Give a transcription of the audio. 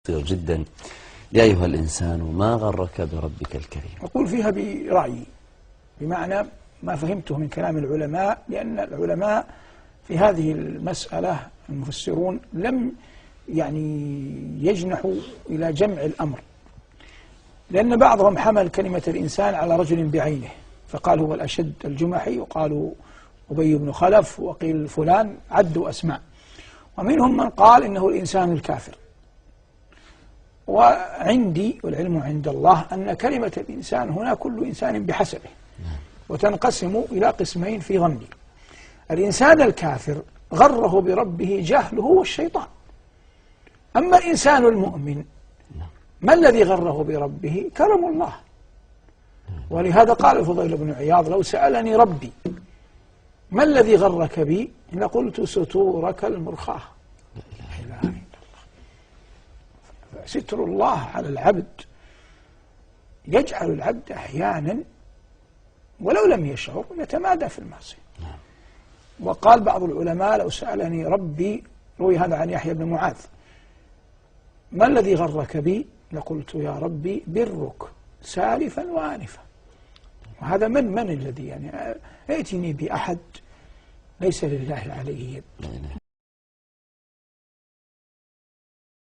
خطير جدا. يا أيها الإنسان ما غرك بربك الكريم. أقول فيها برأيي، بمعنى ما فهمته من كلام العلماء، لأن العلماء في هذه المسألة المفسرون لم يجنحوا إلى جمع الأمر، لأن بعضهم حمل كلمة الإنسان على رجل بعينه فقال هو الأشد الجمحي، وقالوا أبي بن خلف، وقيل فلان، عدوا أسماء، ومنهم من قال إنه الإنسان الكافر. وعندي والعلم عند الله أن كلمة الإنسان هنا كل إنسان بحسبه، وتنقسم إلى قسمين في ظني. الإنسان الكافر غره بربه جهله والشيطان، أما الإنسان المؤمن ما الذي غره بربه؟ كرم الله. ولهذا قال الفضيل بن عياض لو سألني ربي ما الذي غرك بي لقلت ستورك المرخاة. لا إله إلا الله. ستر الله على العبد يجعل العبد أحيانا ولو لم يشعر يتمادى في المعصية. وقال بعض العلماء لو سألني ربي، روي هذا عن يحيى بن معاذ، ما الذي غرك بي لقلت يا ربي برك سالفا وآنفا. وهذا من الذي ائتني بأحد ليس لله عليه يد،